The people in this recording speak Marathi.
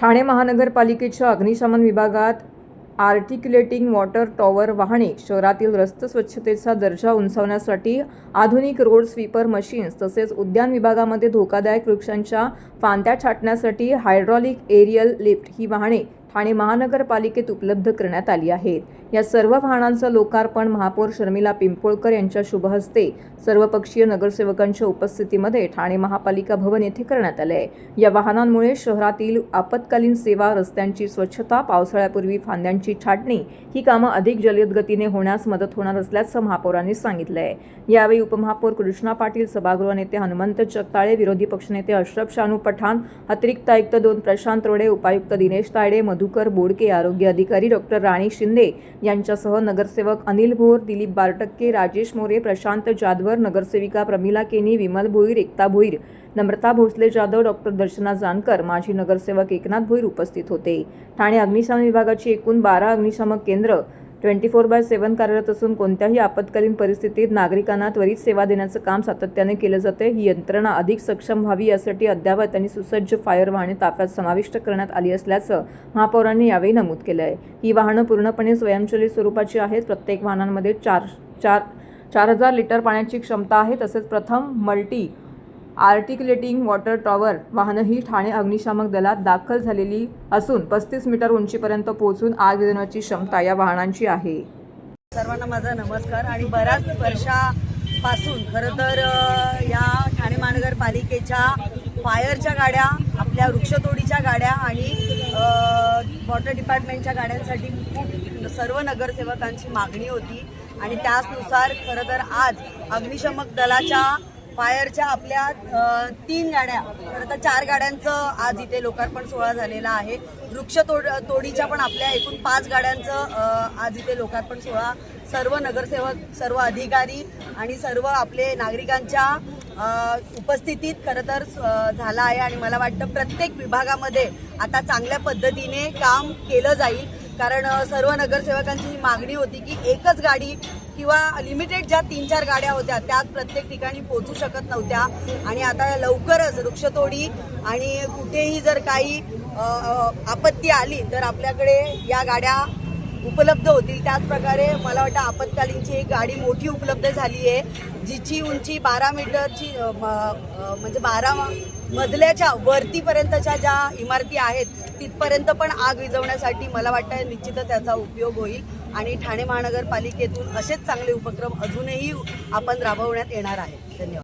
ठाणे महानगरपालिकेच्या अग्निशमन विभागात आर्टिक्युलेटिंग वॉटर टॉवर वाहने, शहरातील रस्ते स्वच्छतेचा दर्जा उंचावण्यासाठी आधुनिक रोड स्वीपर मशीन्स तसेच उद्यान विभागामध्ये धोकादायक वृक्षांच्या फांद्या छाटण्यासाठी हायड्रॉलिक एरियल लिफ्ट ही वाहने ठाणे महानगरपालिकेत उपलब्ध करण्यात आली आहेत। या सर्व वाहनांचं लोकार्पण महापौर शर्मिला पिंपोळकर यांच्या शुभ हस्ते सर्वपक्षीय नगरसेवकांच्या उपस्थितीमध्ये ठाणे महापालिका भवन येथे करण्यात आले आहे। या वाहनांमुळे शहरातील आपत्कालीन सेवा, रस्त्यांची स्वच्छता, पावसाळ्यापूर्वी फांद्यांची छाटणी ही कामं अधिक जलद गतीने होण्यास मदत होणार असल्याचं महापौरांनी सांगितलं आहे। यावेळी उपमहापौर कृष्णा पाटील, सभागृह नेते हनुमंत जगताळे, विरोधी पक्षनेते अशरफ शानू पठाण, अतिरिक्त आयुक्त 2 प्रशांत रोडे, उपायुक्त दिनेश तायडे, मधुकर बोडके, आरोग्य अधिकारी डॉक्टर राणी शिंदे यांच्यासह नगरसेवक अनिल भोर, दिलीप बारटक्के, राजेश मोरे, प्रशांत जाधवर, नगरसेविका प्रमिला केनी, विमल भोईर, एकता भोईर, नम्रता भोसले जाधव, डॉक्टर दर्शना जानकर, माजी नगरसेवक एकनाथ भोईर उपस्थित होते। ठाणे अग्निशमन विभागाची एकूण 12 अग्निशामक केंद्र 24/7 कार्यरत असून कोणत्याही आपत्कालीन परिस्थितीत नागरिकांना त्वरित सेवा देण्याचं काम सातत्याने केलं जाते। ही यंत्रणा अधिक सक्षम व्हावी यासाठी अद्ययावत आणि सुसज्ज फायर वाहने ताफ्यात समाविष्ट करण्यात आली असल्याचं महापौरांनी यावेळी नमूद केलं आहे। ही वाहनं पूर्णपणे स्वयंचलित स्वरूपाची आहेत। प्रत्येक वाहनांमध्ये 4000 लिटर पाण्याची क्षमता आहे। तसेच प्रथम मल्टी आर्टिक्युलेटिंग वॉटर टॉवर वाहनही ठाणे अग्निशामक दलात दाखल झालेली असून 35 मीटर उंचीपर्यंत पोहोचून आग विझवण्याची क्षमता या वाहनांची आहे। सर्वांना माझा नमस्कार। आणि बऱ्याच वर्षापासून खरं तर या ठाणे महानगरपालिकेच्या फायरच्या गाड्या, आपल्या वृक्षतोडीच्या गाड्या आणि वॉटर डिपार्टमेंटच्या गाड्यांसाठी खूप सर्व नगरसेवकांची मागणी होती आणि त्यानुसार खरं तर आज अग्निशमक दलाच्या फायरच्या आपल्या 3 गाड्या, खरं तर 4 गाड्यांचं आज इथे लोकार्पण सोहळा झालेला आहे। तोडीच्या पण आपल्या एकूण 5 गाड्यांचं आज इथे लोकार्पण सोहळा सर्व नगरसेवक, सर्व अधिकारी आणि सर्व आपले नागरिकांच्या उपस्थितीत खरं तर झाला आहे। आणि मला वाटतं प्रत्येक विभागामध्ये आता चांगल्या पद्धतीने काम केलं जाईल, कारण सर्व नगरसेवकांची ही मागणी होती की एकच गाडी किंवा लिमिटेड ज्या 3-4 गाड्या होत्या त्याच प्रत्येक ठिकाणी पोहोचू शकत नव्हत्या आणि आता लवकरच वृक्षतोडी आणि कुठेही जर काही आपत्ती आली तर आपल्याकडे या गाड्या उपलब्ध होतील। त्याचप्रकारे मला वाटतं आपत्कालीनची एक गाडी मोठी उपलब्ध झाली आहे, जिची उंची 12 मीटरची म्हणजे 12 मजल्याच्या वरतीपर्यंतच्या ज्या इमारती आहेत तिथपर्यंत पण आग विझवण्यासाठी मला वाटतं निश्चितच याचा उपयोग होईल आणि ठाणे महानगरपालिकेतून असेच चांगले उपक्रम अजूनही आपण राबवण्यात येणार आहेत। धन्यवाद।